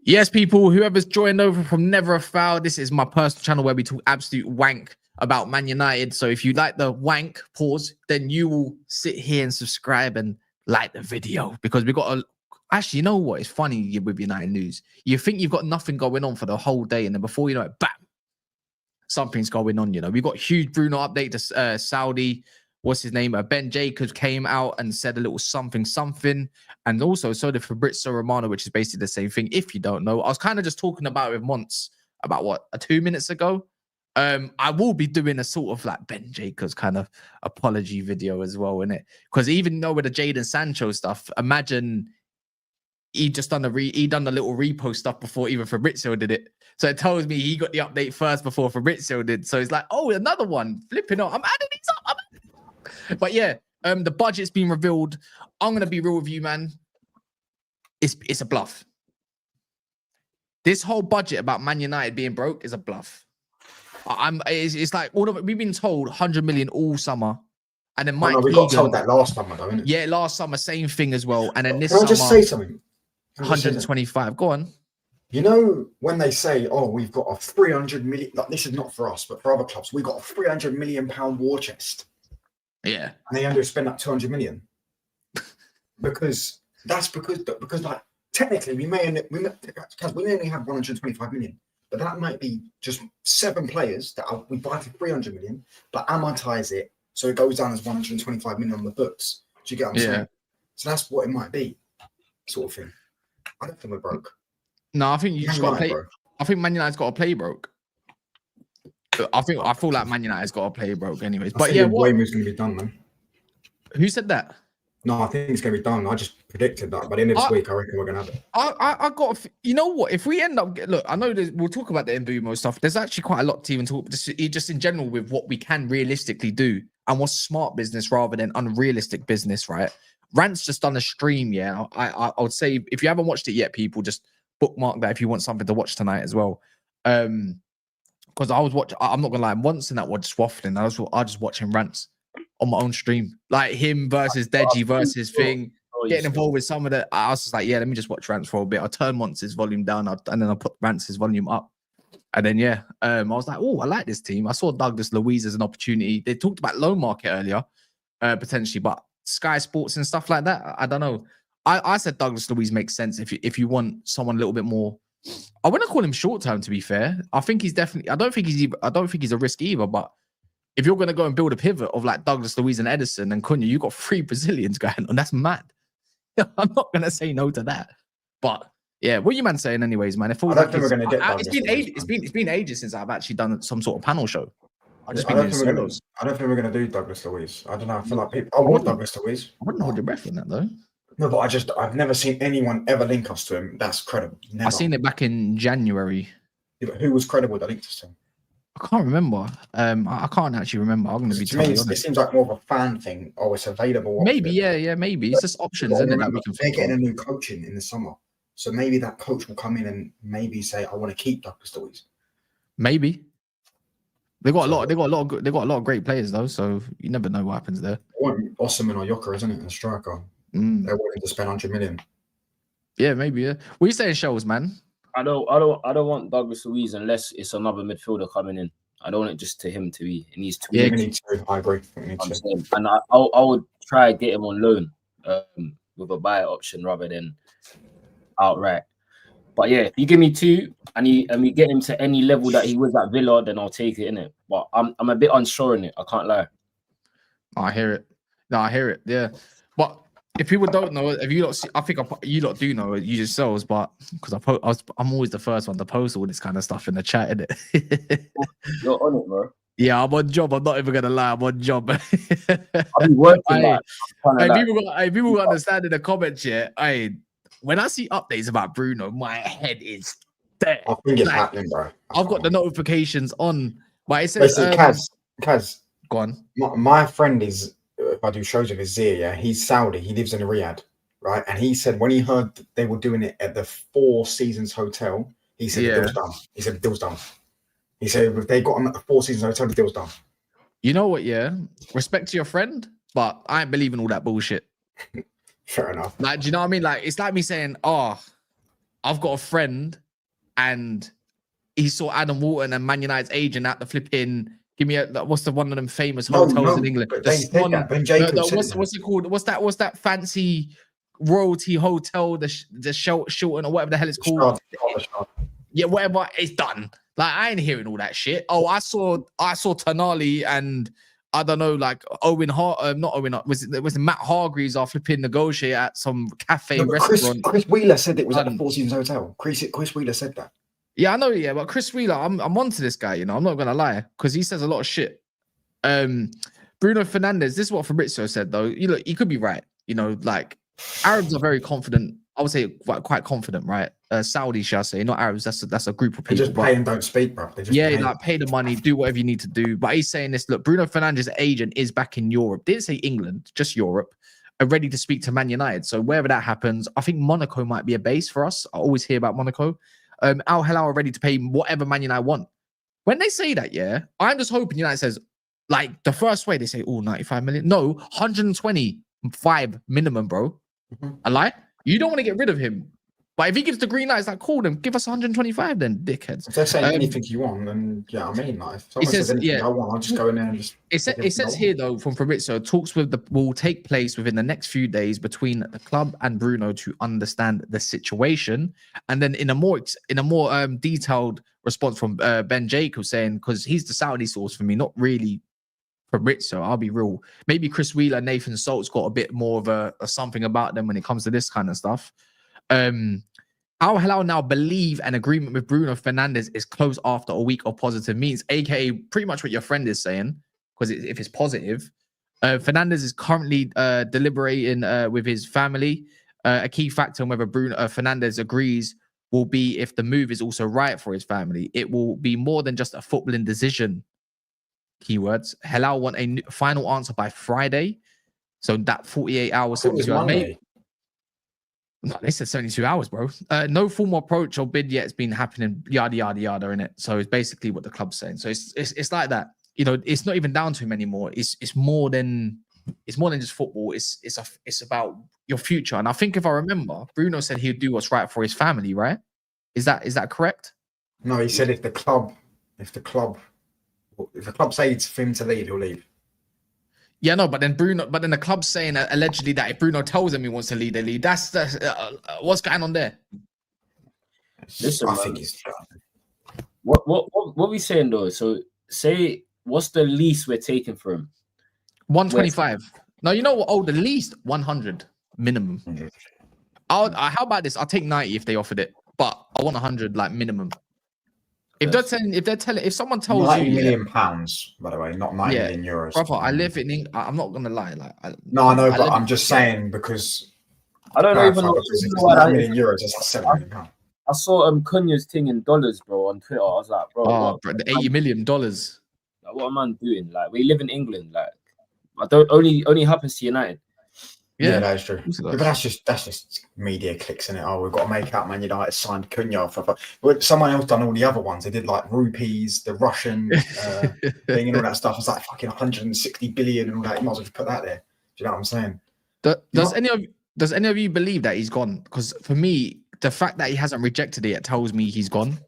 Yes, people, whoever's joined over from Never a Foul, this is my personal channel where we talk absolute wank about Man United. So if you like the wank pause, then you will sit here and subscribe and like the video, because we got a actually, you know what? It's funny with United news. You think you've got nothing going on for the whole day, and then before you know it, bam, something's going on. You know, we got huge Bruno update to Saudi. What's his name? Ben Jacobs came out and said a little something. And also, so did Fabrizio Romano, which is basically the same thing. If you don't know, I was kind of just talking about it once, about what, 2 minutes ago. I will be doing a sort of like Ben Jacobs kind of apology video as well, innit? Because even though with the Jadon Sancho stuff, imagine he just done the little repost stuff before even Fabrizio did it. So it tells me he got the update first before Fabrizio did. So it's like, oh, another one. Flipping out. I'm adding these up. But yeah, the budget's been revealed. I'm gonna be real with you, man. It's a bluff. This whole budget about Man United being broke is a bluff. It's like we've been told 100 million all summer, and then Mike we got told that last summer, though, innit? Yeah, last summer, same thing as well. And then this summer, Can I just say something? 125. Go on. You know, when they say, oh, we've got a 300 million, like, this is not for us, but for other clubs, we've got a 300 million pound war chest. Yeah. And they only spend up 200 million. because like technically we may only have 125 million, but that might be just 7 players that we buy for 300 million, but amortize it so it goes down as 125 million on the books. Do you get what I'm saying? So that's what it might be, sort of thing. I don't think we're broke. No, I think you just got to play. I think Man United's got to play broke. I feel like Man United's got to play broke anyways. But yeah, Mbeumo's going to be done, man. Who said that? No, I think it's going to be done. I just predicted that by the end of this week. I reckon we're going to have it. I got. You know what? If we end up, look, I know we'll talk about the Mbeumo stuff. There's actually quite a lot to even talk. Just in general with what we can realistically do and what's smart business rather than unrealistic business, right? Rant's just done a stream. Yeah, I would say if you haven't watched it yet, people just bookmark that if you want something to watch tonight as well. Because I was watching, I'm not gonna lie, once in that was just waffling. I was just watching rants on my own stream, like him versus Deji versus Thing, getting involved with some of the. I was just like, yeah, let me just watch rants for a bit. I turned Montz's volume down, and then I put Rance's volume up, and then yeah, I was like, oh, I like this team. I saw Douglas Luiz as an opportunity. They talked about loan market earlier, potentially, but Sky Sports and stuff like that. I don't know. I said Douglas Luiz makes sense if you want someone a little bit more. I wouldn't call him short term, to be fair. I think he's definitely. I don't think he's a risk either. But if you're going to go and build a pivot of like Douglas Luiz and Edison and Cunha, you got 3 Brazilians going on. That's mad. I'm not going to say no to that. But yeah, what are you man saying, anyways, man? It feels I don't think we're going to get. It's been ages. It's been ages since I've actually done some sort of panel show. I don't think we're going to do Douglas Luiz. I don't know. I feel like people. I want Douglas Luiz. I wouldn't hold your breath on that though. No, but I've never seen anyone ever link us to him. That's credible. Never. I seen it back in January. Yeah, but who was credible that linked us to him? I can't remember. I can't actually remember. I'm going to be totally honest. It seems like more of a fan thing. Oh, it's available. Maybe, yeah, maybe. It's just options, isn't it? That we can they're getting a new coach in the summer. So maybe that coach will come in and maybe say, I want to keep Douglas Luiz. Maybe. They got a lot of great players though, so you never know what happens there. I want Osimhen or Yoker, isn't it? A striker. They're willing to spend 100 million. Yeah, maybe. Yeah. What are you saying, Shells, man? I don't want Douglas Luiz unless it's another midfielder coming in. I don't want it just to him to be. It needs to be. Yeah, I agree. And I would try to get him on loan with a buy option rather than outright. But yeah, if you give me 2 and we get him to any level that he was at Villa, then I'll take it, innit? But I'm a bit unsure in it. I can't lie. I hear it. No, I hear it. Yeah. But if people don't know, if you lot see, I think you lot do know it, you yourselves, but because I'm always the first one to post all this kind of stuff in the chat, innit? You're on it, bro. Yeah, I'm on job. I'm not even gonna lie. I'm on job. I've been working. People got understand in the comments. Yeah, when I see updates about Bruno, my head is dead. I think it's happening, bro. I've got the notifications on, but it says, Kaz, go on. My friend is. If I do shows with Azir, yeah, he's Saudi. He lives in Riyadh, right? And he said when he heard they were doing it at the 4 Seasons Hotel, he said the deal's done. He said the deal's done. He said if they got him at the 4 Seasons Hotel, the deal's done. You know what? Yeah, respect to your friend, but I ain't believing all that bullshit. Fair enough. Like, do you know what I mean? Like, it's like me saying, "Oh, I've got a friend, and he saw Adam Walton and Man United's agent at the flipping. Give me what's the one of them famous hotels in England? But The they said that. Ben Jacobs said what's it called? What's that fancy royalty hotel? The Shilton or whatever the hell it's called. Yeah, whatever. It's done. Like, I ain't hearing all that shit. Oh, I saw Tonali and I don't know, like Owen Hart, not Owen. Was it Matt Hargreaves are flipping negotiate at some cafe restaurant? Chris Wheeler said it was at the Four Seasons Hotel. Chris Wheeler said that. Yeah, I know. Yeah, but Chris Wheeler, I'm onto this guy. You know, I'm not gonna lie, because he says a lot of shit. Bruno Fernandes. This is what Fabrizio said, though. You look, he could be right. You know, like Arabs are very confident. I would say quite confident, right? Saudi, shall I say, not Arabs. That's a group of people. They just pay and don't speak, bro. They just like pay the money, do whatever you need to do. But he's saying this. Look, Bruno Fernandes' agent is back in Europe. Didn't say England, just Europe. Are ready to speak to Man United. So wherever that happens, I think Monaco might be a base for us. I always hear about Monaco. Al Hilal are ready to pay whatever Man United want. When they say that, yeah, I'm just hoping United says, like, the first way they say, 95 million. No, 125 minimum, bro. I lie. You don't want to get rid of him. But if he gives the green light, it's like, cool, then give us 125 then, dickheads. If they're saying anything you want, then yeah, I mean, like, if someone says anything I want, I'll just go in there and just... It says here, though, from Fabrizio, talks will take place within the next few days between the club and Bruno to understand the situation. And then in a more detailed response from Ben Jacobs saying, because he's the Saudi source for me, not really Fabrizio, I'll be real. Maybe Chris Wheeler, Nathan Salt's got a bit more of a something about them when it comes to this kind of stuff. Al Hilal now believe an agreement with Bruno Fernandes is close after a week of positive means, aka pretty much what your friend is saying, because if it's positive. Fernandes is currently deliberating with his family. A key factor in whether Bruno Fernandes agrees will be if the move is also right for his family. It will be more than just a footballing decision. Keywords. Hilal want a final answer by Friday. So that 48 hours, 72 hours. Maybe. No, they said 72 hours, bro. No formal approach or bid yet has been happening, yada, yada, yada, in it. So it's basically what the club's saying. So it's like that. You know, it's not even down to him anymore. It's more than just football. It's about your future. And I think if I remember, Bruno said he'd do what's right for his family, right? Is that correct? No, he said if the club says for him to leave, he'll leave. Yeah, no, but then the club's saying allegedly that if Bruno tells them he wants to leave, they leave. That's what's going on there. Listen, I think he's done. What we saying though? So say what's the least we're taking for him? 125. No, you know what? Oh, the least 100 minimum. How about this? I'll take 90 if they offered it, but I want 100 like minimum. If someone tells 90 you million pounds, by the way, not 90 million euros. Brother, I live in England. I'm not gonna lie. I know, but I'm just saying because I don't even know. Because if it's 9 million euros, it's like 7 million pounds. I saw Cunha's thing in dollars, bro, on Twitter. I was like, bro, the $80 million. Like, what am I doing? Like, we live in England. Like, I don't only happens to United. Yeah, that is true. But that's just media clicks in it. Oh, we've got to make out Man United signed Cunha. But someone else done all the other ones. They did like rupees, the Russian thing, and all that stuff. It's like fucking 160 billion and all that. You might as well just put that there. Do you know what I'm saying? Does any of you believe that he's gone? Because for me, the fact that he hasn't rejected it tells me he's gone.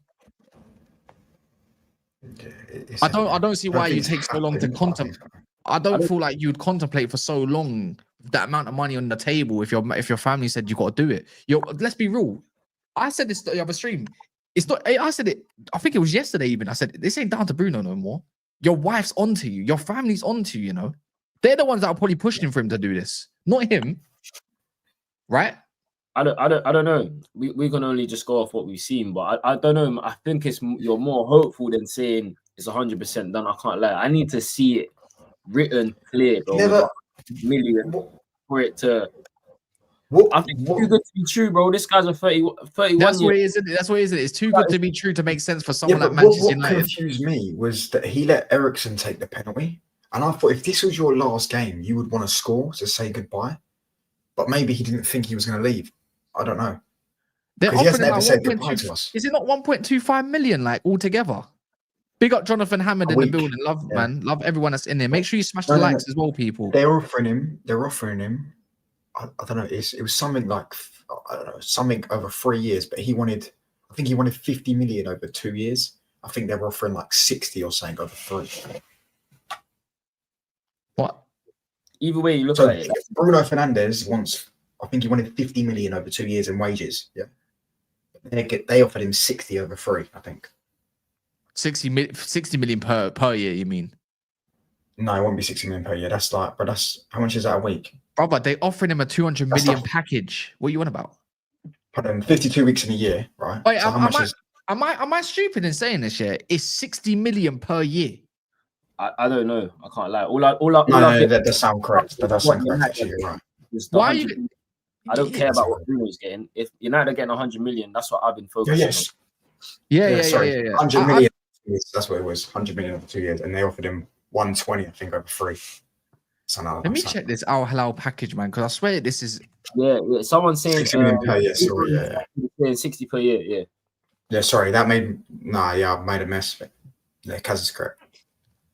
I don't see why you take so long to contemplate. I don't feel like you'd contemplate for so long that amount of money on the table if your family said you got to do it. Let's be real. I said this the other stream. It's not. I said it. I think it was yesterday even. I said this ain't down to Bruno no more. Your wife's onto you. Your family's onto you. You know, they're the ones that are probably pushing for him to do this, not him. Right? I don't know. We can only just go off what we've seen, but I don't know. I think you're more hopeful than saying it's 100% done. I can't lie. I need to see it written clear, bro. Million for it to. I think it's too good to be true, bro. This guy's a 31. That's what it is. That's what it is. It's too good to be true to make sense for someone like Manchester United. What confused me was that he let Eriksen take the penalty, and I thought if this was your last game, you would want to score to say goodbye. But maybe he didn't think he was going to leave. I don't know. They're he hasn't offering ever said goodbye to us. Is it not 1.25 million like altogether? Big up Jonathan Hammond in the building. Love everyone that's in there. Make sure you smash the likes as well, people. They're offering him I don't know. It was something like I don't know, something over 3 years, but I think he wanted 50 million over 2 years. I think they were offering like 60 or something over 3. What? Either way you look So at it, Bruno Fernandes wants, I think he wanted 50 million over 2 years in wages. Yeah, they offered him 60 over 3. I think 60 million per year, you mean? no, it won't be 60 million per year. That's like, but that's how much is that a week? Brother, they offering him a 200 That's million not- package. What are you on about? Pardon, 52 weeks in a year, right? Wait, So how much is? am I stupid in saying this? Yeah, it's 60 million per year. I don't know. I can't lie. No, that does sound correct. That does sound correct. Actually, you're right. Why are you? I don't care about what Bruno's getting. If United are getting 100 million, that's what I've been focusing Yes. Yeah. Sorry. 100 million. That's what it was. 100 million over 2 years, and they offered him 120, I think, over 3. So now Let me check this Al Halal package, man, because I swear this is. Yeah. Someone's saying 60 million per year. Sorry, yeah. 60 per year. Yeah. Yeah, sorry, that made I've made a mess of it. Yeah, Kaz is correct.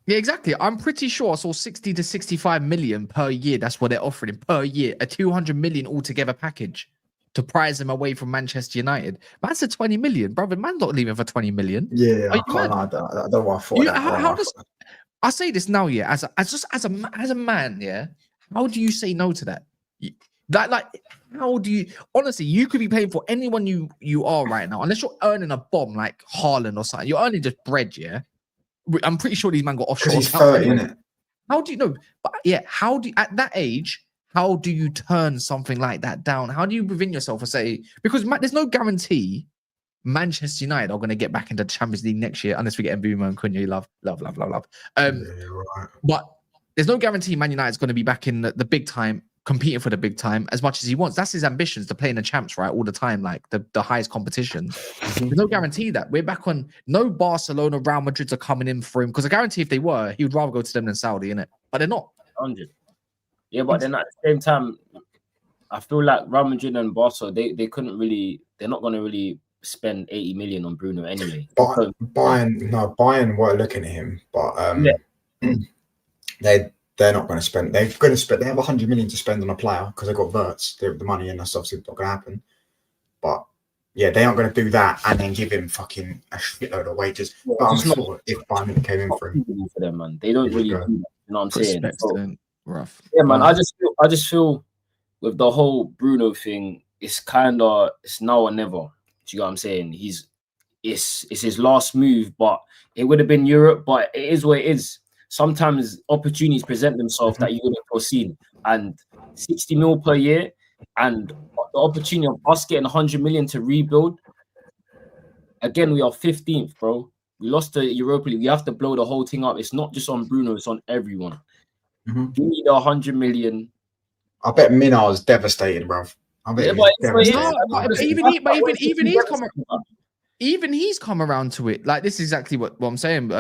Yeah, exactly. I'm pretty sure I saw 60 to 65 million per year. That's what they're offering him per year. A 200 million altogether package to prize him away from Manchester United. That's a 20 million, brother. Man's not leaving for 20 million. Yeah, I can't lie. I don't know why I thought that. How does I say this now? Yeah, as a man, yeah. How do you say no to that? How do you honestly? You could be paying for anyone you are right now, unless you're earning a bomb like Haaland or something. You're earning just bread, yeah. I'm pretty sure these man got offshore. Because he's 30, isn't it? How do you know? But yeah, how do you, at that age? How do you turn something like that down? How do you within yourself or say because there's no guarantee Manchester United are going to get back into the Champions League next year unless we get Mbeumo and Cunha. Love. Yeah, right. But there's no guarantee Man United's going to be back in the big time, competing for the big time as much as he wants. That's his ambitions to play in the champs, right? All the time, like the highest competition. There's no guarantee that we're back on. No Barcelona, Real Madrid are coming in for him because I guarantee if they were, he would rather go to them than Saudi, innit? But they're not. 100. Yeah, but then at the same time, I feel like Real Madrid and Barca, they couldn't really. They're not going to really spend 80 million on Bruno anyway. But Bayern were looking at him, but they're not going to spend. They have 100 million to spend on a player because they've got Verts. They have the money, and that's obviously not going to happen. But yeah, they aren't going to do that and then give him fucking a shitload of wages. Yeah, but I'm sure if Bayern came in for him, for them, man, they don't really do that. You know what I'm saying? So, rough. Yeah, man. I just feel with the whole Bruno thing, it's now or never. Do you know what I'm saying? It's his last move, but it would have been Europe, but it is what it is. Sometimes opportunities present themselves that you wouldn't have foreseen. And 60 mil per year and the opportunity of us getting 100 million to rebuild. Again, we are 15th, bro. We lost the Europa League. We have to blow the whole thing up. It's not just on Bruno, it's on everyone. Give me the 100 million. I bet Minar's devastated, bro. Even he's come around to it. Like this is exactly what I'm saying.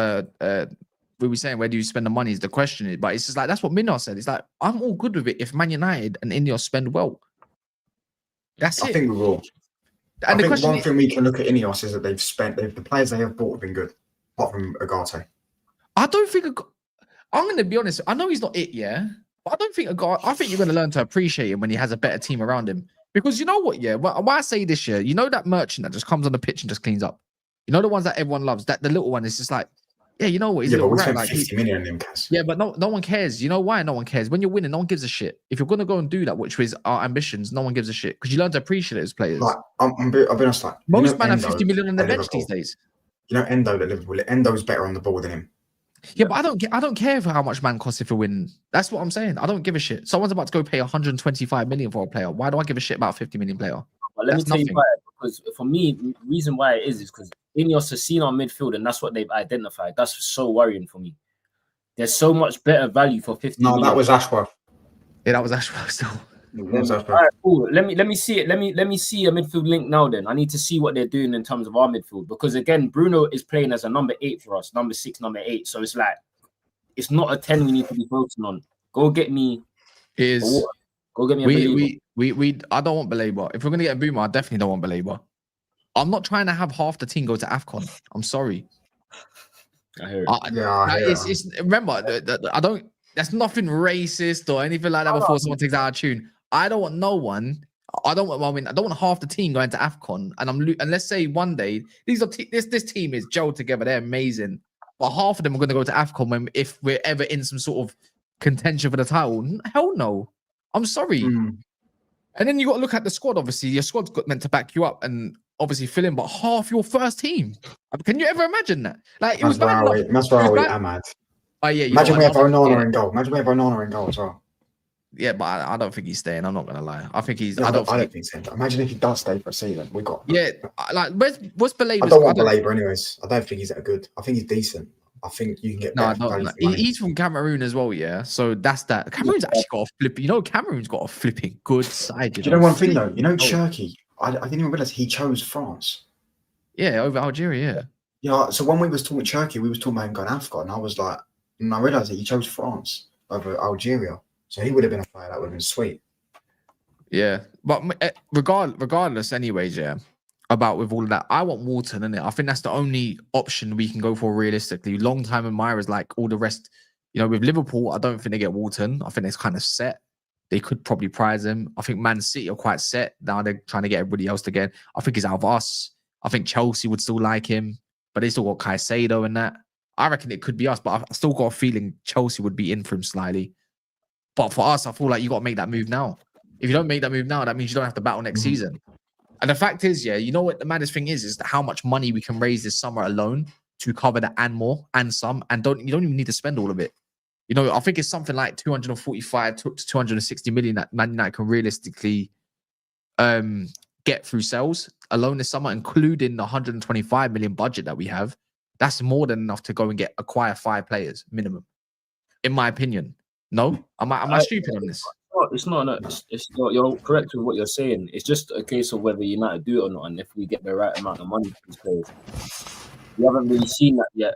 We were saying where do you spend the money is the question, but it's just like that's what Minar said. It's like I'm all good with it if Man United and Ineos spend well. That's it. I think we will. And I think one thing we can look at Ineos is that the players they have bought have been good, apart from Agate. I don't think I'm going to be honest. I know he's not it, yeah. But I don't think I think you're going to learn to appreciate him when he has a better team around him. Because you know what, yeah? Why I say this, yeah? You know that merchant that just comes on the pitch and just cleans up? You know the ones that everyone loves? That the little one is just like, yeah, you know what? He's but we spent 50 million on him, Kaz. Yeah, but no one cares. You know why no one cares? When you're winning, no one gives a shit. If you're going to go and do that, which is our ambitions, no one gives a shit. Because you learn to appreciate those players. Like, I'll be honest, like, most men have 50 million on their bench these days. You know Endo at Liverpool? Endo's better on the ball than him. Yeah, but I don't care for how much man costs if we win. That's what I'm saying. I don't give a shit. Someone's about to go pay 125 million for a player. Why do I give a shit about a 50 million player? Well, let me tell you why. Because for me, the reason why it is because Ineos has seen our midfield and that's what they've identified. That's so worrying for me. There's so much better value for 50 million. No, that was Ashworth. Yeah, that was Ashworth still. All right, cool. Let me see it. Let me see a midfield link now. Then I need to see what they're doing in terms of our midfield because again, Bruno is playing as a number 8 for us, number 6, number 8. So it's like it's not a 10 we need to be focusing on. Go get me. Go get me. I don't want Baleba. If we're gonna get a Mbeumo, I definitely don't want Baleba. I'm not trying to have half the team go to AFCON. I'm sorry. I hear it. Remember, I don't. That's nothing racist or anything like that. Before someone takes out of tune, I don't want no one. I don't want. I mean, I don't want half the team going to AFCON, and let's say one day this team is gelled together. They're amazing, but half of them are going to go to AFCON if we're ever in some sort of contention for the title. Hell no. I'm sorry. And then you got to look at the squad. Obviously, your squad's meant to back you up and obviously fill in, but half your first team. Can you ever imagine that? Like, it was bad enough. Masraoui, Ahmad. Oh yeah. Imagine we have Onana in goal. Imagine we have Onana in goal as well. Yeah, but I don't think he's staying. I'm not gonna lie. I think he's. No, I don't think he's staying. Imagine if he does stay for a season. We got. Yeah, like what's Belaber? I don't want Belaber anyways. I don't think he's that good. I think he's decent. I think you can get. No, he's from Cameroon as well. Yeah, so that's that. Cameroon's actually got a flip. You know, Cameroon's got a flipping good side. Do you know one thing though? You know, Cherki. I didn't even realize he chose France. Yeah, over Algeria. Yeah. So when we was talking Cherki, we was talking about him going Africa, and I was like, and I realized that he chose France over Algeria. So he would have been a player that would have been sweet. Yeah, but regardless, anyways, yeah. About with all of that, I want Wharton, innit? I think that's the only option we can go for realistically. Long time admirers, like all the rest. You know, with Liverpool, I don't think they get Wharton. I think it's kind of set. They could probably prize him. I think Man City are quite set. Now they're trying to get everybody else again. I think he's out of us. I think Chelsea would still like him, but they still got Caicedo and that. I reckon it could be us, but I still got a feeling Chelsea would be in for him slightly. But for us, I feel like you got to make that move now. If you don't make that move now, that means you don't have to battle next season. And the fact is, yeah, you know what the maddest thing is how much money we can raise this summer alone to cover that and more and some, and you don't even need to spend all of it. You know, I think it's something like 245 to 260 million that Man United can realistically get through sales alone this summer, including the 125 million budget that we have. That's more than enough to go and acquire 5 players minimum, in my opinion. No, am I stupid on this? It's not. You're correct with what you're saying. It's just a case of whether United do it or not, and if we get the right amount of money for these players. We haven't really seen that yet,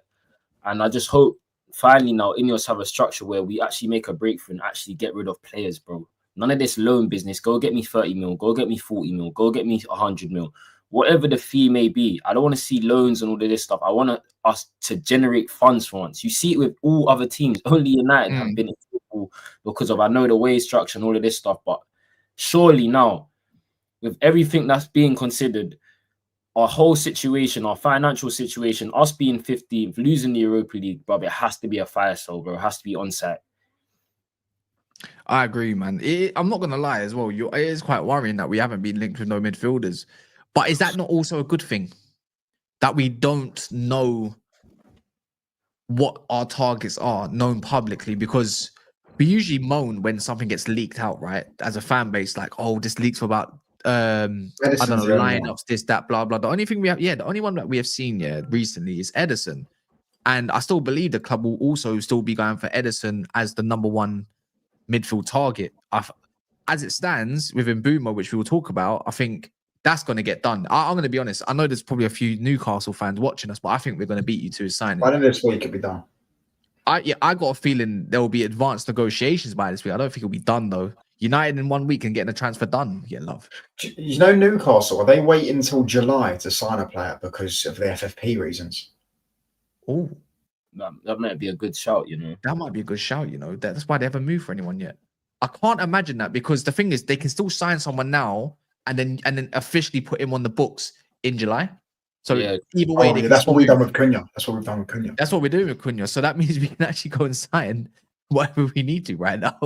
and I just hope finally now Ineos have a structure where we actually make a breakthrough and actually get rid of players, bro. None of this loan business. Go get me 30 mil. Go get me 40 mil. Go get me 100 mil. Whatever the fee may be, I don't want to see loans and all of this stuff. I want us to generate funds for once. You see it with all other teams. Only United have been in football because of, I know, the wage structure and all of this stuff. But surely now, with everything that's being considered, our whole situation, our financial situation, us being 15th, losing the Europa League, bro, it has to be a fire sale, bro. It has to be on site. I agree, man. I'm not going to lie as well. It is quite worrying that we haven't been linked with no midfielders. But is that not also a good thing? That we don't know what our targets are known publicly, because we usually moan when something gets leaked out, right? As a fan base, like, oh, this leaks about I don't know, lineups, this, that, blah, blah. The only thing we have, the only one that we have seen recently is Ederson. And I still believe the club will also still be going for Ederson as the number 1 midfield target. As it stands with Mbeumo, which we will talk about, I think that's going to get done. I'm going to be honest. I know there's probably a few Newcastle fans watching us, but I think we're going to beat you to a signing. By this week, it'll be done. I got a feeling there will be advanced negotiations by this week. I don't think it'll be done though. United in 1 week and getting a transfer done. Yeah, love. You know, Newcastle, are they waiting until July to sign a player because of the FFP reasons? Oh, that might be a good shout, you know. That might be a good shout, you know. That's why they haven't moved for anyone yet. I can't imagine that, because the thing is, they can still sign someone now and then officially put him on the books in July. So either way, that's what we've done with Cunha. That's what we've done with Cunha. That's what we're doing with Cunha. So that means we can actually go and sign whatever we need to right now.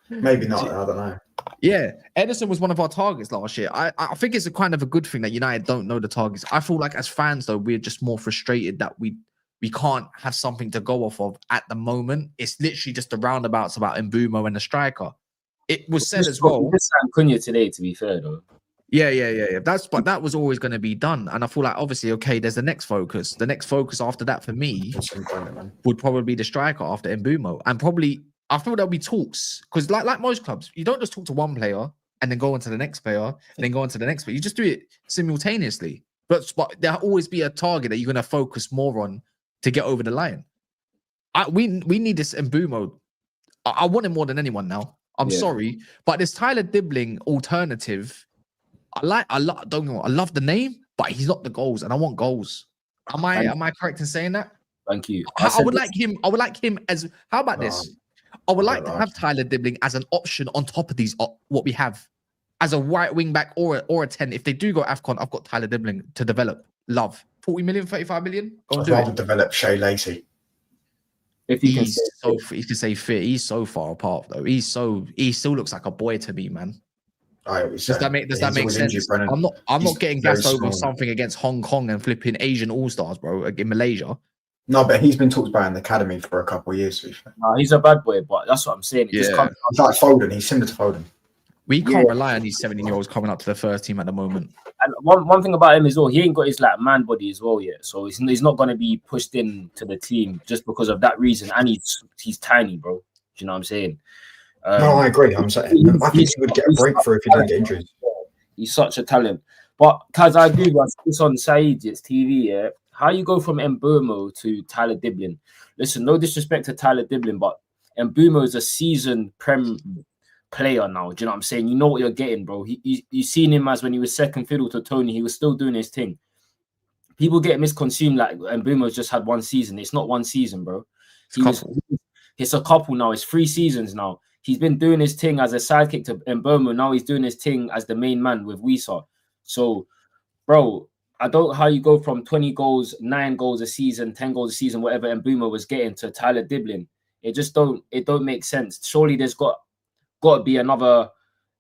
Maybe not. I don't know. Yeah, Ederson was one of our targets last year. I think it's a kind of a good thing that United don't know the targets. I feel like as fans, though, we're just more frustrated that we can't have something to go off of at the moment. It's literally just the roundabouts about Mbeumo and the striker. It was said as well. We signed Cunha today, to be fair, though. Yeah. But that was always going to be done. And I feel like, obviously, okay, there's the next focus. The next focus after that for me would probably be the striker after Mbeumo. And probably, I feel there'll be talks. Because like most clubs, you don't just talk to one player and then go on to the next player and then go on to the next player. You just do it simultaneously. But there'll always be a target that you're going to focus more on to get over the line. We need this Mbeumo. I want him more than anyone now. I'm sorry. But this Tyler Dibbling alternative, I love the name, but he's not the goals, and I want goals. Am I correct in saying that? Thank you. I would like him as, how about this? I would like to have Tyler Dibbling as an option on top of these what we have as a right wing back or a 10. If they do go AFCON, I've got Tyler Dibbling to develop. Love 40 million, 35 million. I'd rather develop Shea Lacey. If he he's so he can say fit. He's so far apart though. He still looks like a boy to me, man. Does that make sense? I'm not getting gassed over something against Hong Kong and flipping Asian All-Stars, bro, in Malaysia. No, but he's been talked about in the academy for a couple of years. No, he's a bad boy, but that's what I'm saying. He's like Foden. He's similar to Foden. We can't rely on these 17-year-olds coming up to the first team at the moment. And one thing about him as well, he ain't got his like man body as well yet, so he's not going to be pushed into the team just because of that reason. And he's tiny, bro. Do you know what I'm saying? No, I agree. I'm saying I think he would get a breakthrough if he didn't get injured. He's such a talent. But Kaz, I agree with this on Saeed, it's TV, yeah. How you go from Mbeumo to Tyler Dibbling? Listen, no disrespect to Tyler Dibbling, but Mbeumo is a seasoned Prem player now. Do you know what I'm saying? You know what you're getting, bro. You seen him as when he was second fiddle to Tony, he was still doing his thing. People get misconsumed like Mbeumo's just had one season. It's not one season, bro. It's a couple now. It's 3 seasons now. He's been doing his thing as a sidekick to Mbeumo. Now he's doing his thing as the main man with Wisa. So, bro, I don't know how you go from 20 goals, 9 goals a season, 10 goals a season, whatever Mbeumo was getting, to Tyler Dibbling. It don't make sense. Surely there's got to be another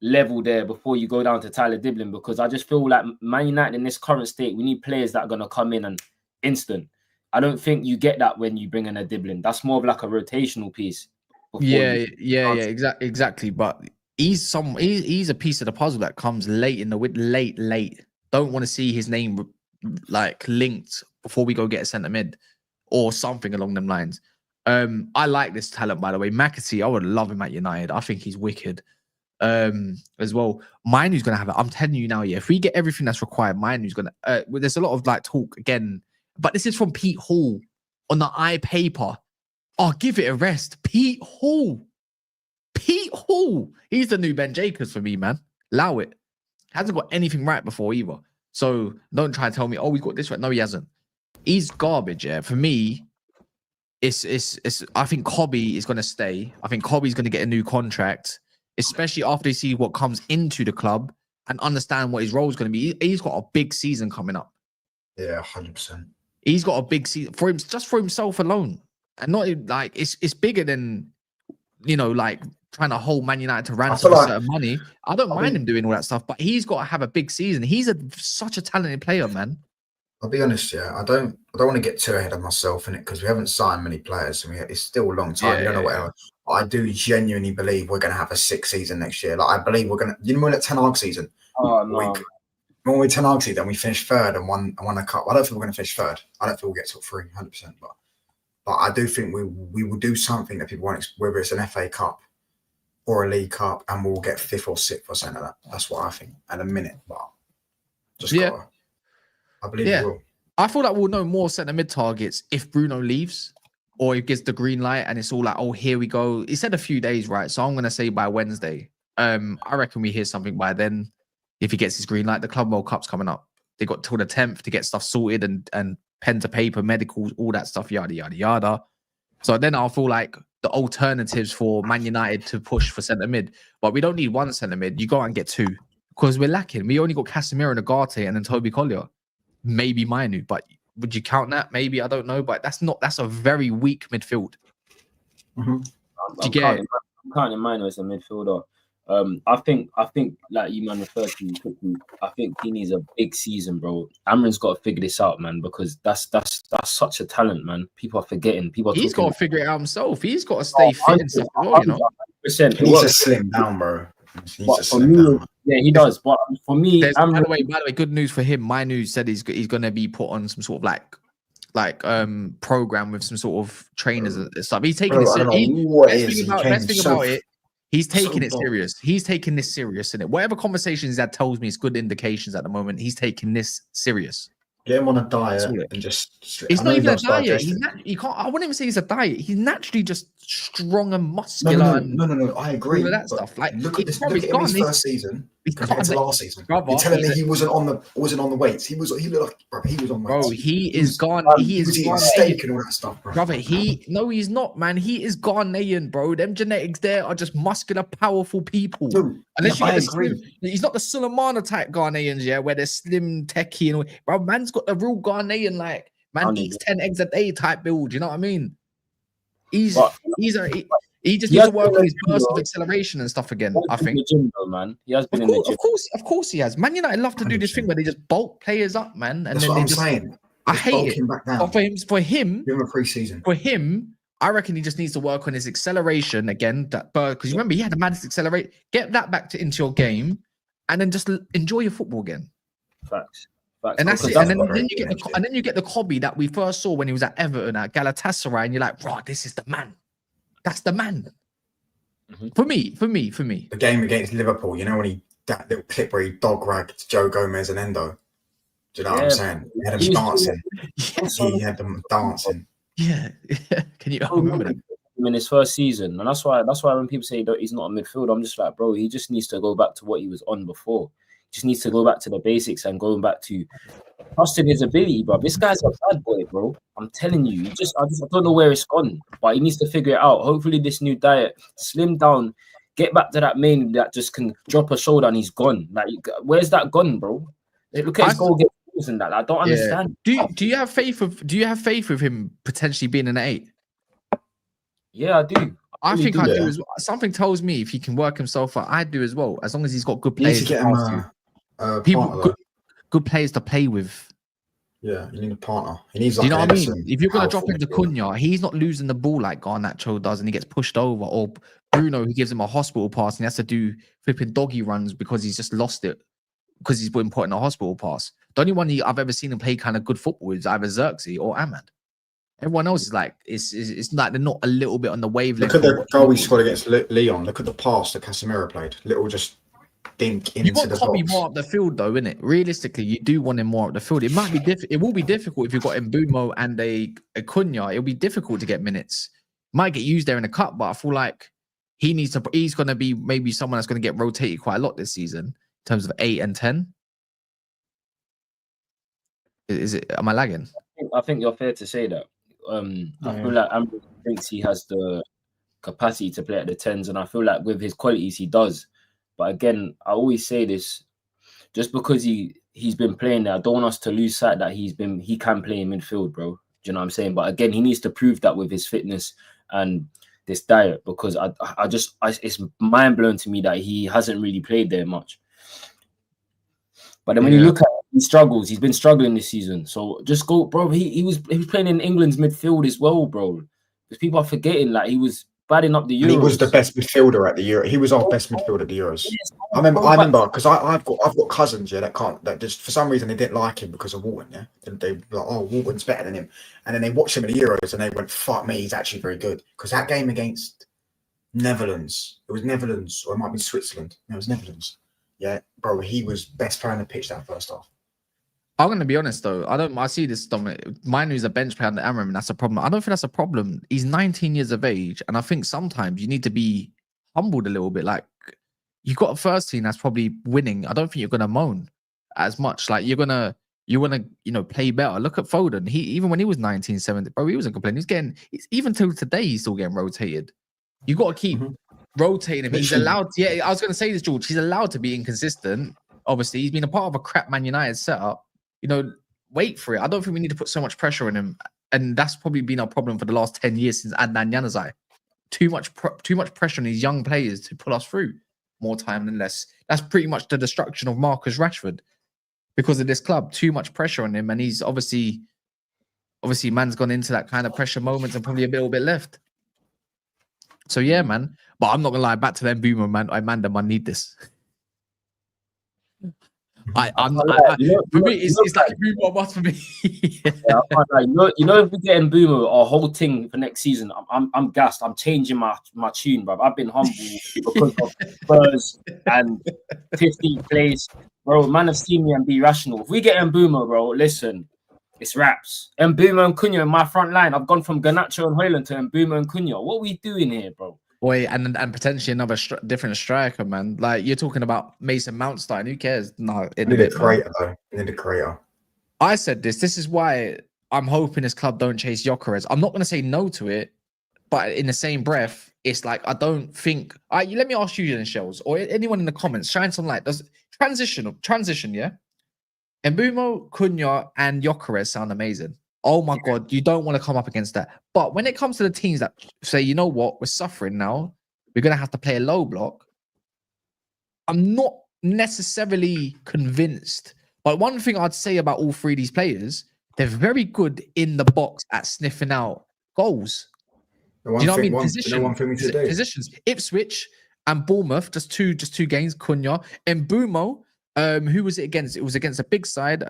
level there before you go down to Tyler Dibbling, because I just feel like Man United in this current state, we need players that are going to come in and instant. I don't think you get that when you bring in a Dibbling. That's more of like a rotational piece. Exactly. But he's a piece of the puzzle that comes late in the late. Don't want to see his name like linked before we go get a centre mid or something along them lines. I like this talent, by the way. McAtee, I would love him at United. I think he's wicked. As well. Mainoo's gonna have it. I'm telling you now, yeah. If we get everything that's required, Mainoo's gonna. There's a lot of like talk again, but this is from Pete Hall on the iPaper. Oh, give it a rest, Pete Hall. He's the new Ben Jacobs for me, man. Allow it. Hasn't got anything right before either. So don't try and tell me, oh, he's got this right. No, he hasn't. He's garbage. Yeah, for me. It's. I think Kobbie is going to stay. I think Kobbie's going to get a new contract, especially after he sees what comes into the club and understand what his role is going to be. He's got a big season coming up. Yeah, 100%. He's got a big season for him, just for himself alone, and not like it's bigger than like trying to hold Man United to ransom for certain money. I don't mind him doing all that stuff, but he's got to have a big season. He's such a talented player, man. I'll be honest, yeah. I don't want to get too ahead of myself in it because we haven't signed many players, and it's still a long time. We don't know what else. I do genuinely believe we're going to have a 6th season next year. Like I believe we're going to. You know, when at Ten Hag season. Oh no. When we Ten Hag season, we finished 3rd and won a cup. I don't think we're going to finish 3rd. I don't think we'll get top 3, 100%. But I do think we will do something that people want, whether it's an FA Cup or a League Cup, and we'll get 5th or 6th or something like that. That's what I think at a minute. But I believe we will. I feel like we'll know more centre mid targets if Bruno leaves or he gets the green light and it's all like, oh, here we go. He said a few days, right? So I'm going to say by Wednesday. I reckon we hear something by then if he gets his green light. The Club World Cup's coming up. They got till the 10th to get stuff sorted and pen to paper, medicals, all that stuff, yada, yada, yada. So then I'll feel like the alternatives for Man United to push for centre mid. But we don't need one centre mid. You go out and get 2 because we're lacking. We only got Casemiro and Agate and then Toby Collier. Maybe Mainoo, but would you count that? Maybe, I don't know, but that's a very weak midfield. I'm counting Mainoo as a midfielder. I think like you man referred to quickly, I think he needs a big season, bro. Amrin's got to figure this out, man, because that's such a talent, man. People are forgetting. He's got to figure it out himself. He's got to stay fit and stuff, you know. He needs to slim down, bro. He does. But for me, by the way, good news for him. Mainoo said he's going to be put on some sort of like program with some sort of trainers and stuff. He's taking it serious. Best thing about it, he's taking it serious. He's taking this serious, in it. Whatever conversations that tells me, it's good indications at the moment. He's taking this serious. Get him on a diet and just. It's not even a diet. You can't. I wouldn't even say it's a diet. He's naturally just strong and muscular. No. I agree all of that stuff. Like, look at his first season. compared to last season. Brother, You're telling me he wasn't on the weights. He looked like, brother, he was on weights. Bro, he is eating steak and all that stuff, bro. Brother, no, he's not, man. He is Ghanaian, bro. Them genetics there are just muscular, powerful people. No, Unless yeah, you get the slim, he's not the Sulemana type Ghanaians, yeah, where they're slim, techie, and all. Bro, man's got the real Ghanaian, like, man eats 10 eggs a day type build. You know what I mean? He just needs to work on his burst of acceleration and stuff again. I think. Gym, though, man. He has been in the gym. Of course, he has. Man United love to do this thing where they just bulk players up, man. And that's then what I'm saying. I hate it. Back down. But for him, give him a pre-season. For him, I reckon he just needs to work on his acceleration again. Because remember, he had a madness accelerate. Get that back into your game, and then just enjoy your football again. Facts. And that's it. And then you get the Kobbie that we first saw when he was at Everton at Galatasaray, and you're like, bro, this is the man. That's the man. Mm-hmm. For me. The game against Liverpool, you know, when that little clip where he dog ragged Joe Gomez and Endo. Do you know what I'm saying? He had them dancing. He had them dancing. Yeah. Can you remember that? In his first season, and that's why when people say he's not a midfielder, I'm just like, bro, he just needs to go back to what he was on before. Just needs to go back to the basics and going back to trusting his ability, bro. This guy's a bad boy, bro. I'm telling you. I don't know where it's gone, but he needs to figure it out. Hopefully, this new diet, slim down, get back to that main that just can drop a shoulder and he's gone. Like, where's that gone, bro? Look at his goal against Wolves and that. I don't understand. Do you have faith with him potentially being an 8? Yeah, I do. I think I do as well. Something tells me if he can work himself out, I do as well. As long as he's got good players. You need to get him people, good players to play with. Yeah, you need a partner. He needs. Like, you know what I mean? If you're gonna drop into Cunha, he's not losing the ball like Garnacho does, and he gets pushed over. Or Bruno, who gives him a hospital pass, and he has to do flipping doggy runs because he's just lost it because he's been put in a hospital pass. The only one I've ever seen him play kind of good football is either Xerxes or Ahmad. Everyone else is like, it's like they're not a little bit on the wavelength. Look at the goal he scored against Leon. Look at the pass that Casemiro played. Little just dink into the box. You want Kobbie more up the field, though, innit? Realistically, you do want him more up the field. It might be it will be difficult if you've got Mbeumo and a Cunha. It'll be difficult to get minutes. Might get used there in the cup, but I feel like he's going to be maybe someone that's going to get rotated quite a lot this season in terms of 8 and 10. Am I lagging? I think you're fair to say that. I feel like Amber thinks he has the capacity to play at the 10s, and I feel like with his qualities he does. But again, I always say this: just because he's been playing there, I don't want us to lose sight that he can play in midfield, bro. Do you know what I'm saying? But again, he needs to prove that with his fitness and this diet, because it's mind blowing to me that he hasn't really played there much. But then when you look at he struggles, he's been struggling this season. So just go, bro. He was playing in England's midfield as well, bro. Because people are forgetting, like, he was batting up the Euros. And he was the best midfielder at the Euro. He was our best midfielder at the Euros. Yes, I remember because I've got cousins that just for some reason they didn't like him because of Walton. Yeah, and they were like, oh, Walton's better than him. And then they watched him at the Euros and they went, fuck me, he's actually very good. Because that game against Netherlands, it was Netherlands or it might be Switzerland. No, it was Netherlands. Yeah, bro, he was best player on the pitch that first half. I'm going to be honest, though. I see this, Mainoo's a bench player under Amram, and that's a problem. I don't think that's a problem. He's 19 years of age, and I think sometimes you need to be humbled a little bit. Like, you've got a first team that's probably winning. I don't think you're going to moan as much. Like, you want to, play better. Look at Foden. Even when he was 19, 17, bro, he wasn't complaining. Even till today, he's still getting rotated. You got to keep rotating him. He's allowed to, I was going to say this, George. He's allowed to be inconsistent. Obviously, he's been a part of a crap Man United setup. Wait for it. I don't think we need to put so much pressure on him. And that's probably been our problem for the last 10 years since Adnan Januzaj. Too much pressure on these young players to pull us through more time than less. That's pretty much the destruction of Marcus Rashford because of this club. Too much pressure on him. And he's obviously man's gone into that kind of pressure moments and probably a little bit left. So, yeah, man. But I'm not going to lie. Back to them Mbeumo, man. Amanda, man, need this. For me, it's like Mbeumo Or Bust for me. If we get Mbeumo our whole thing for next season, I'm gassed. I'm changing my tune, bro. I've been humble because of Spurs and 15th place, bro. Man have seen me and be rational. If we get Mbeumo, bro, listen, it's raps. Mbeumo and Cunha in my front line. I've gone from Garnacho and Højlund to Mbeumo and Cunha. What are we doing here, bro? Boy, and potentially another different striker, man. Like you're talking about Mason Mount starting. Who cares? No, in a Need a bit, man. creator though. Need a creator. I said this. This is why I'm hoping this club don't chase Gyökeres. I'm not going to say no to it, but in the same breath, it's like I don't think. Let me ask you, then, Shells, or anyone in the comments, shine some light. Does transition? Yeah, Mbeumo, Cunha, and Gyökeres sound amazing. Oh my God, you don't want to come up against that. But when it comes to the teams that say, you know what, we're suffering now, we're going to have to play a low block, I'm not necessarily convinced. But one thing I'd say about all three of these players, they're very good in the box at sniffing out goals. Do you know what I mean? Positions. Ipswich and Bournemouth, just two games. Cunha and Mbeumo. Who was it against? It was against a big side.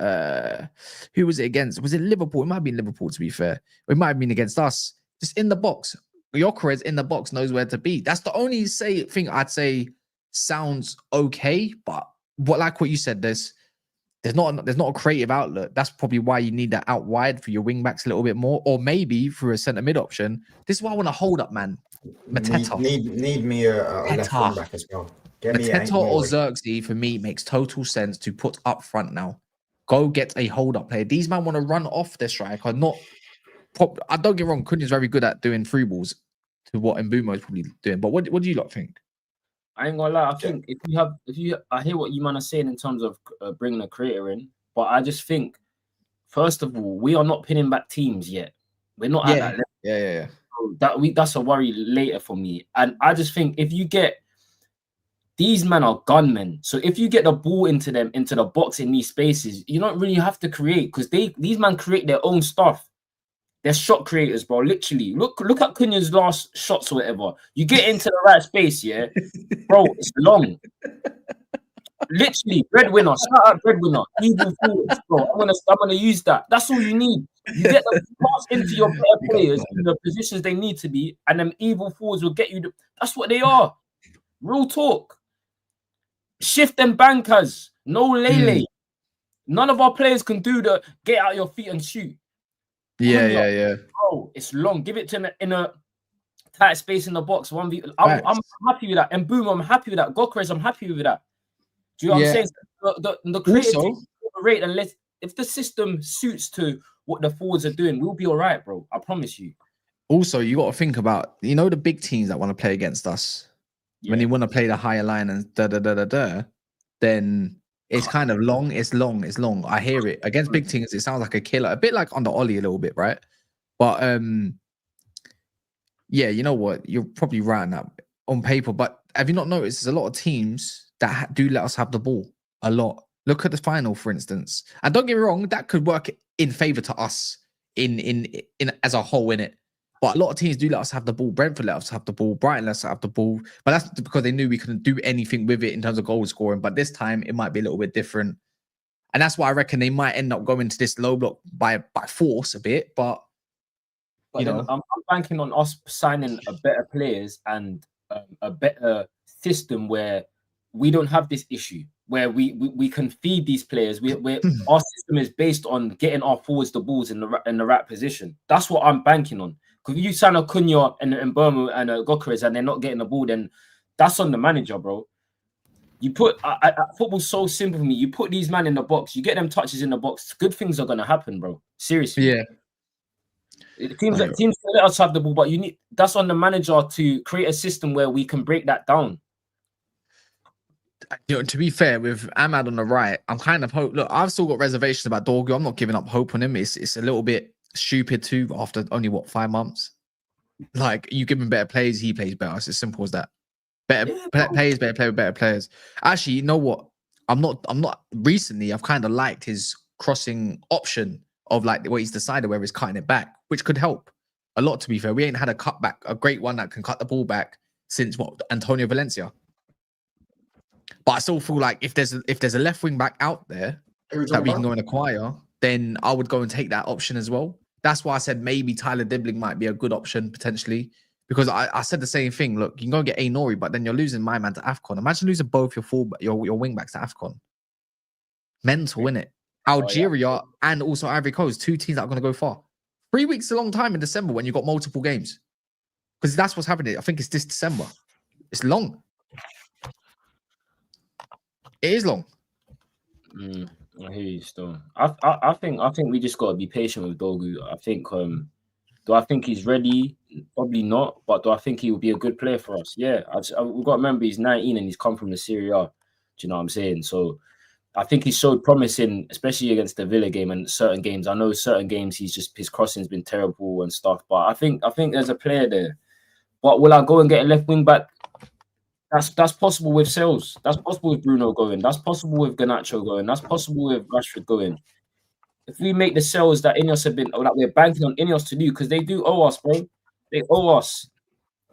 Who was it against? Was it Liverpool? It might have been Liverpool, to be fair. It might have been against us. Just in the box. Gyökeres in the box knows where to be. That's the only thing I'd say sounds okay. But like what you said, there's not a creative outlet. That's probably why you need that out wide for your wing backs a little bit more, or maybe through a centre mid option. This is why I want to hold up, man. Mateta. Need me a left wing back as well. Mateta or Xerxes for me makes total sense to put up front now. Go get a hold up player. These men want to run off their striker. I don't get wrong. Cunha's very good at doing through balls to what Mbeumo is probably doing. But what do you lot think? I ain't gonna lie. I think I hear what you man are saying in terms of bringing a creator in, but I just think, first of all, we are not pinning back teams yet. We're not at that level. Yeah. So that's a worry later for me. And I just think if you get these men are gunmen, so if you get the ball into the box in these spaces, you don't really have to create because these men create their own stuff. They're shot creators, bro. Literally, look at Cunha's last shots or whatever. You get into the right space, yeah, bro. It's long. Literally, breadwinner. Shout out breadwinner. Evil forwards, bro. I'm gonna use that. That's all you need. You get the pass into your better players in the positions they need to be, and them evil forwards will get you. That's what they are. Real talk. Shift them bankers. No Lele. None of our players can do the get out your feet and shoot. Yeah. Bro, it's long. Give it to him in a tight space in the box. I'm happy with that. And boom, I'm happy with that. Gyökeres, I'm happy with that. Do you know what I'm saying? The creative rate, and if the system suits to what the forwards are doing, we'll be all right, bro. I promise you. Also, you got to think about, the big teams that want to play against us. When you want to play the higher line and then it's kind of long. It's long. I hear it. Against big teams, it sounds like a killer. A bit like on the Ollie a little bit, right? But yeah, you know what? You're probably right on that on paper. But have you not noticed there's a lot of teams that do let us have the ball a lot? Look at the final, for instance. And don't get me wrong, that could work in favor to us in as a whole, in it. But a lot of teams do let us have the ball. Brentford let us have the ball. Brighton let us have the ball. But that's because they knew we couldn't do anything with it in terms of goal scoring. But this time, it might be a little bit different. And that's why I reckon they might end up going to this low block by force a bit. But I'm banking on us signing a better players and a better system where we don't have this issue, where we can feed these players. Our system is based on getting our forwards the balls in the right position. That's what I'm banking on. Because if you sign a Cunha and Mbeumo and a Gyökeres and they're not getting the ball, then that's on the manager, bro. You put football's so simple for me. You put these men in the box, you get them touches in the box. Good things are gonna happen, bro. Seriously. Yeah. Teams can let us have the ball, but that's on the manager to create a system where we can break that down. To be fair, with Ahmad on the right, I'm kind of hope. Look, I've still got reservations about Dorgu. I'm not giving up hope on him. It's a little bit stupid too after only 5 months. Like, you give him better players, he plays better. It's as simple as that. Better players, better play with better players. Actually, you know what? I'm not recently. I've kind of liked his crossing option of like what he's decided where he's cutting it back, which could help a lot. To be fair, we ain't had a cutback, a great one that can cut the ball back since Antonio Valencia. But I still feel like if there's a left wing back out there that we can go and acquire, then I would go and take that option as well. That's why I said maybe Tyler Dibling might be a good option potentially, because I said the same thing. Look, you can go get Nori, but then you're losing my man to AFCON. Imagine losing both your wing backs to AFCON. Mental, innit? Algeria and also Ivory Coast, 2 teams that are going to go far. 3 weeks is a long time in December when you've got multiple games. because that's what's happening. I think it's this December. It's long. It is long. I hear you still. I think we just gotta be patient with Dogu. I think do I think he's ready? Probably not. But do I think he will be a good player for us? Yeah. We've got to remember he's 19 and he's come from the Serie A. Do you know what I'm saying? So I think he showed promising, especially against the Villa game and certain games. I know certain games his crossing's been terrible and stuff. But I think there's a player there. But will I go and get a left wing back? That's possible with Sales. That's possible with Bruno going. That's possible with Garnacho going. That's possible with Rashford going. If we make the sales that Ineos have been, or that we're banking on Ineos to do, because they do owe us, bro. They owe us.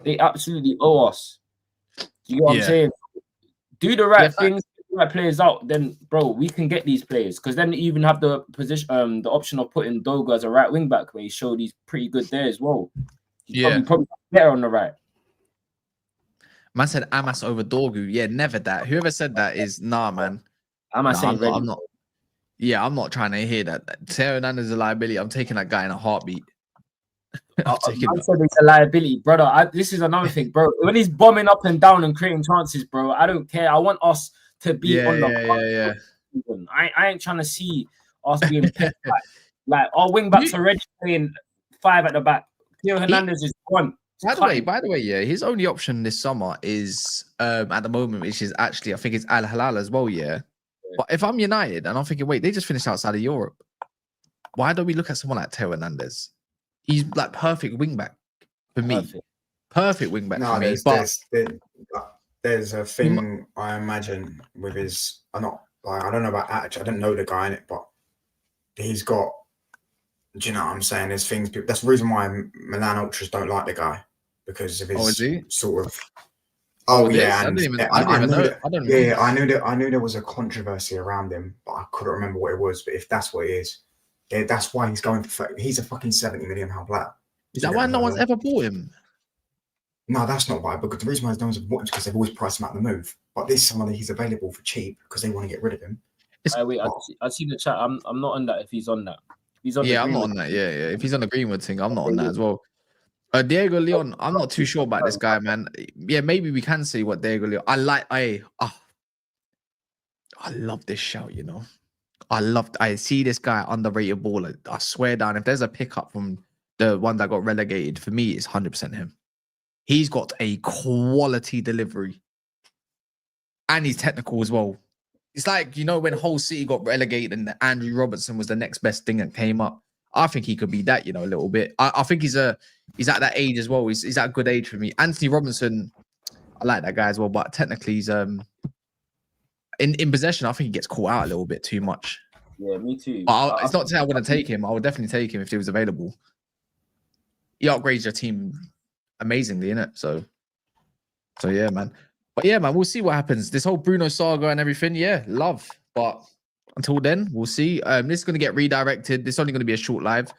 They absolutely owe us. You know what I'm saying? Do the right things, get the right players out, then, bro, we can get these players. Because then you even have the position, the option of putting Dogo as a right wing back, where he showed he's pretty good there as well. He's probably better on the right. Man said Amas over Dorgu. Yeah, never that. Whoever said that is nah, man. I'm not. Yeah, I'm not trying to hear that. Teo Hernandez is a liability. I'm taking that guy in a heartbeat. I said it's a liability, brother. This is another thing, bro. When he's bombing up and down and creating chances, bro, I don't care. I want us to be on the I ain't trying to see us being like our wing backs already playing 5 at the back. Teo Hernandez is one. By the way, yeah, his only option this summer is at the moment, which is actually I think it's Al Hilal as well, yeah. But if I'm United and I'm thinking, wait, they just finished outside of Europe. Why don't we look at someone like Teo Hernandez? He's like perfect wingback for me. Perfect wingback for me. There's a thing I imagine with his. I don't know about Atch. I don't know the guy in it, but he's got. Do you know what I'm saying? There's things. That's the reason why Milan Ultras don't like the guy because of his sort of. Oh yeah, I knew there was a controversy around him, but I couldn't remember what it was. But if that's what it is, yeah, that's why he's going for. He's a fucking £70 million player. Is that why no one's ever bought him? No, that's not why. Because the reason why no one's bought him is because they've always priced him out the move. But this is someone that he's available for cheap because they want to get rid of him. Wait, I see the chat. I'm not on that. If he's on that, I'm not on that. Yeah. If he's on the Greenwood thing, I'm not on that as well. Diego Leon, I'm not too sure about this guy, man. Yeah, maybe we can see what Diego Leon. I love this shout, you know. I see this guy underrated baller. I swear down, if there's a pickup from the one that got relegated, for me, it's 100% him. He's got a quality delivery. And he's technical as well. It's like, you know, when Hull City got relegated and Andrew Robertson was the next best thing that came up. I think he could be that, you know, a little bit. I think he's at that age as well. He's at a good age for me. Anthony Robinson, I like that guy as well, but technically he's in possession. I think he gets caught out a little bit too much. Yeah, me too. But it's not to say I wouldn't take him. I would definitely take him if he was available. He upgrades your team amazingly, innit? So yeah, man. But yeah, man, we'll see what happens. This whole Bruno saga and everything, yeah, love. But until then, we'll see. This is going to get redirected. This is only going to be a short live.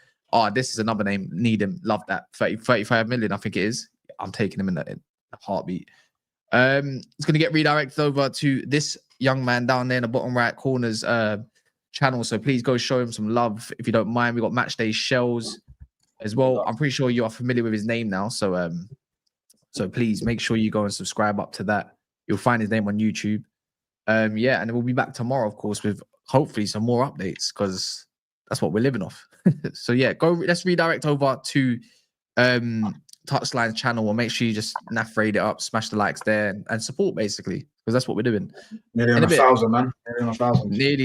This is another name. Need him. Love that. 35 million, I think it is. I'm taking him in a heartbeat. It's going to get redirected over to this young man down there in the bottom right corner's channel. So please go show him some love if you don't mind. We got Matchday Shells as well. I'm pretty sure you are familiar with his name now. So please make sure you go and subscribe up to that. You'll find his name on YouTube. Yeah, and then we'll be back tomorrow, of course, with hopefully some more updates because that's what we're living off. So yeah, let's redirect over to Touchline's channel and make sure you just naff-rate it up, smash the likes there and support basically because that's what we're doing. Nearly on 1,000, man. Nearly on 1,000. Nearly